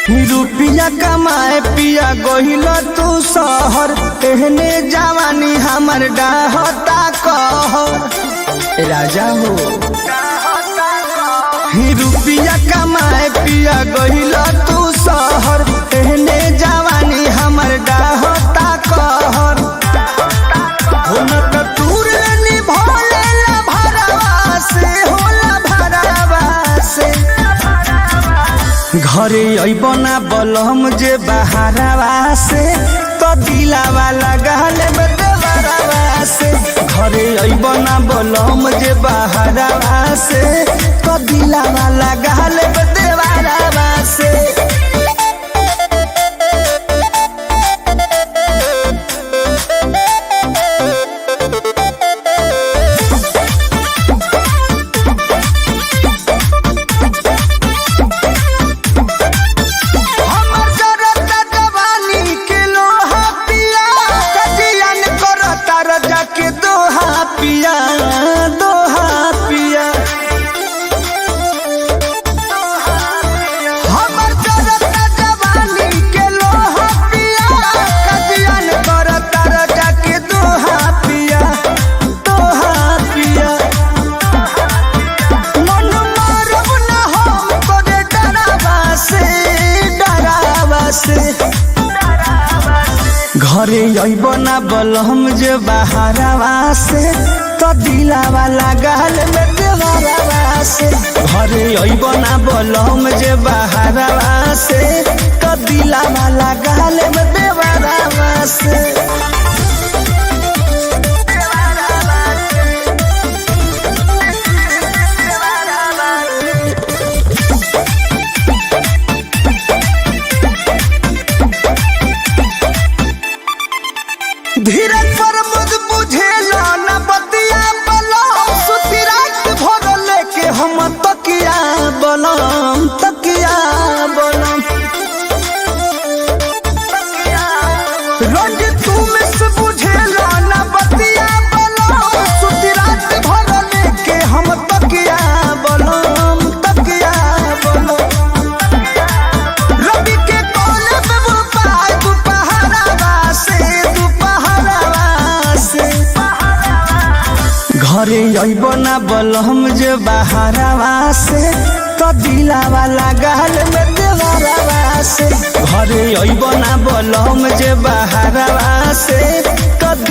रुपया कमाए पिया गहिल तू शहर, एहने जवानी हमर डाहता कहर। राजा हो रुपया कमाए पिया गहिल तू शहर, एहने जवानी हमर डाहता कहर। हो न त दूर निभोले ला भरवा से, होला भरवा से। घरे अइबना बलम जे बहारवा से, तो दिलावा लगाले बदवरवा से। घरे अइबना बलम जे बहारवा से, तो दिलावा लगाले बदवरवा से। पिया दोहा पिया हमर जरता जवानी के लोहा पिया, कजियन करता रजा के दोहा पिया दोहा पिया। मन मारब न हम तोरे डरावा से, डरावा से। घरे अइबना बलम जे बहारवा से, तो दिलावा लगाल में देवरवा से। घरे अइबना बलम जे बहारवा से, तो दिलावा लगाल में देवरवा से। धीरज पर मुझ बुझेला न बतिया बलम, सुती रात भर लेके हम तकिया बलम, तकिया बलम। रोज तुम से बुझेला न बतिया बलम, सुती रात भर लेके हम तकिया बलम, तकिया बलम। रवि के कोने पे वो पाय दुपहरवा से, घरे अइबना बलम जे बहारवा से, तो दिलावा लगाल में देवरवा से। घरे अइबना बलम जे बहारवा से,